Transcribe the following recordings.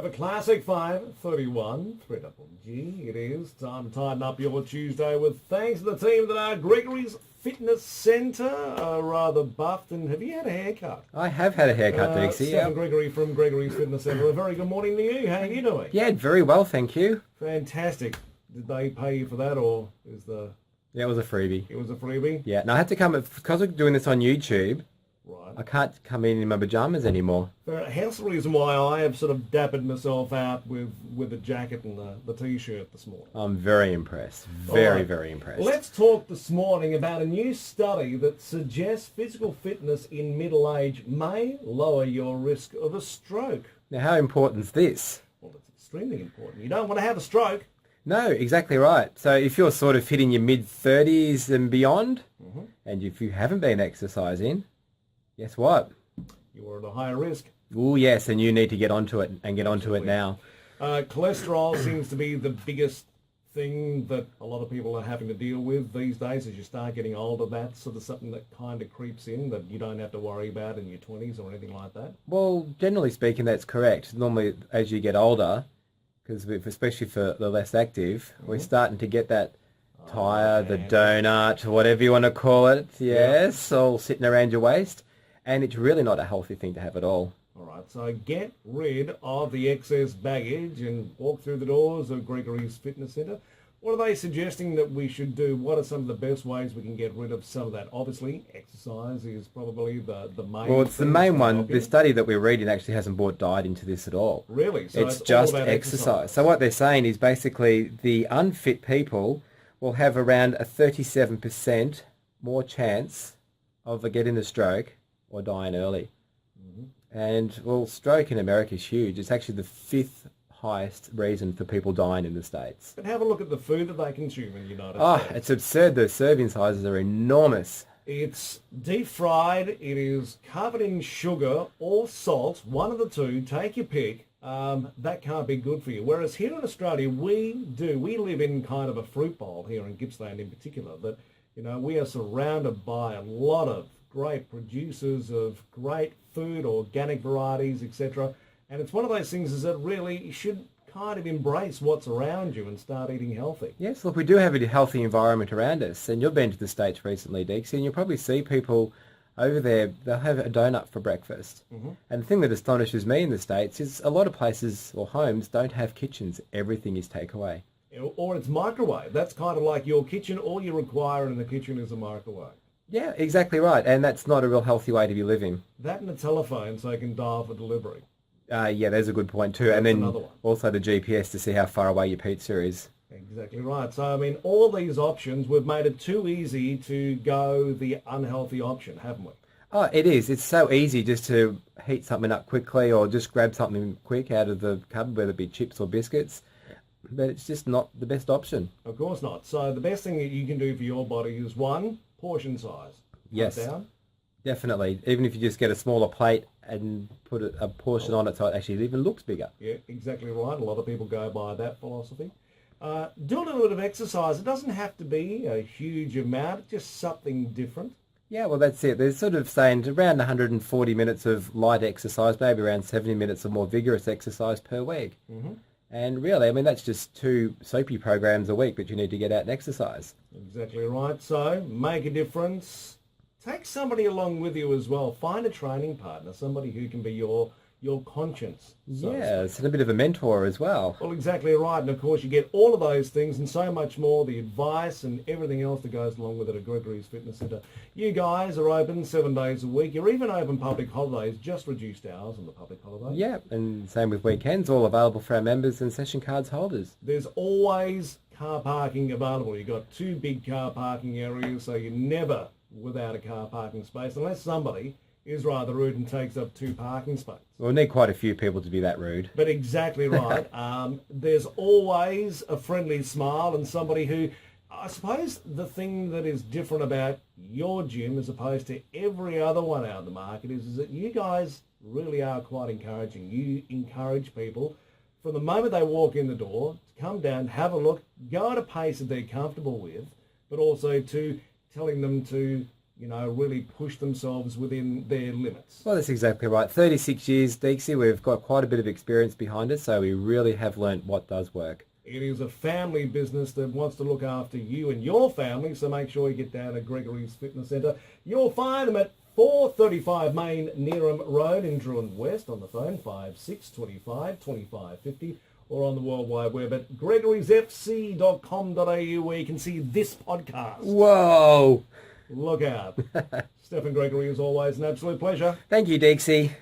a classic 5:31, 3GGG. It is time to tighten up your Tuesday with thanks to the team that are Gregory's Fitness Centre. Rather buffed. And have you had a haircut? I have had a haircut, Dixie. Stephen Gregory from Gregory's Fitness Centre. A very good morning to you. How are you doing? Yeah, very well, thank you. Fantastic. Did they pay you for that, or is the... Yeah, it was a freebie. It was a freebie? Yeah, no, I had to come, because we're doing this on YouTube, Right. I can't come in my pajamas anymore. Hence the reason why I have sort of dappered myself out with the jacket and the T-shirt this morning. I'm very impressed. Very, right. very impressed. Let's talk this morning about a new study that suggests physical fitness in middle age may lower your risk of a stroke. Now, how important is this? Well, it's extremely important. You don't want to have a stroke. No, exactly right. So if you're sort of hitting your mid-30s and beyond, and if you haven't been exercising, guess what? You're at a higher risk. Oh, yes, and you need to get onto it and get onto it now. Cholesterol seems to be the biggest thing that a lot of people are having to deal with these days as you start getting older. That's sort of something that kind of creeps in that you don't have to worry about in your 20s or anything like that. Well, generally speaking, that's correct. Normally, as you get older, because especially for the less active, we're starting to get that tire, the donut, whatever you want to call it, yes, all sitting around your waist. And it's really not a healthy thing to have at all. All right, so get rid of the excess baggage and walk through the doors of Gregory's Fitness Centre. What are they suggesting that we should do? What are some of the best ways we can get rid of some of that? Obviously, exercise is probably the main. Well, it's the main one. The study that we're reading actually hasn't brought diet into this at all. Really? So it's just exercise. So what they're saying is basically the unfit people will have around a 37% more chance of getting a stroke or dying early. And, well, stroke in America is huge. It's actually the 5th highest reason for people dying in the States. But have a look at the food that they consume in the United States. It's absurd. The serving sizes are enormous. It's deep fried. It is covered in sugar or salt. One of the two. Take your pick. That can't be good for you. Whereas here in Australia, we live in kind of a fruit bowl here in Gippsland in particular. That, you know, we are surrounded by a lot of great producers of great food, organic varieties, etc. And it's one of those things is that really you should kind of embrace what's around you and start eating healthy. Yes, look, we do have a healthy environment around us. And you've been to the States recently, Dixie, and you'll probably see people over there, they'll have a donut for breakfast. And the thing that astonishes me in the States is a lot of places or homes don't have kitchens. Everything is takeaway. Or it's microwave. That's kind of like your kitchen. All you require in the kitchen is a microwave. Yeah, exactly right. And that's not a real healthy way to be living. That and a telephone so you can dial for delivery. Yeah, there's a good point too. That's and then another one. Also the GPS to see how far away your pizza is. Exactly right. So, I mean, all these options, we've made it too easy to go the unhealthy option, haven't we? Oh, it is. It's so easy just to heat something up quickly or just grab something quick out of the cupboard, whether it be chips or biscuits. But it's just not the best option. Of course not. So the best thing that you can do for your body is, one, portion size. Yes, down. Definitely. Even if you just get a smaller plate and put a portion on it so it actually even looks bigger. Yeah, exactly right. A lot of people go by that philosophy. Do a little bit of exercise. It doesn't have to be a huge amount, just something different. Yeah, well, that's it. They're sort of saying around 140 minutes of light exercise, maybe around 70 minutes of more vigorous exercise per week. And really, I mean, that's just 2 soapy programs a week that you need to get out and exercise. Exactly right. So make a difference. Take somebody along with you as well. Find a training partner, somebody who can be your conscience. Yes, and a bit of a mentor as well. Well, exactly right. And of course, you get all of those things and so much more, the advice and everything else that goes along with it at Gregory's Fitness Centre. You guys are open 7 days a week. You're even open public holidays, just reduced hours on the public holidays. Yeah, and same with weekends, all available for our members and session cards holders. There's always car parking available. You've got 2 big car parking areas, so you're never without a car parking space, unless somebody is rather rude and takes up 2 parking spaces. We'll need quite a few people to be that rude. But exactly right. There's always a friendly smile and somebody who, I suppose the thing that is different about your gym as opposed to every other one out in the market is that you guys really are quite encouraging. You encourage people from the moment they walk in the door to come down, have a look, go at a pace that they're comfortable with, but also to telling them to really push themselves within their limits. Well, that's exactly right. 36 years, Deeksy. We've got quite a bit of experience behind us, so we really have learnt what does work. It is a family business that wants to look after you and your family, so make sure you get down to Gregory's Fitness Centre. You'll find them at 435 Main Neeram Road in Druin West, on the phone 5625 2550, or on the World Wide Web at gregorysfc.com.au, where you can see this podcast. Whoa! Look out. Stephen Gregory, as always, an absolute pleasure. Thank you, Deeksy.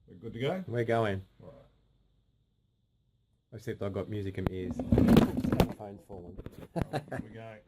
We're good to go? We're going. All right. Except I've got music in my ears. My phone's fallen. Here we go.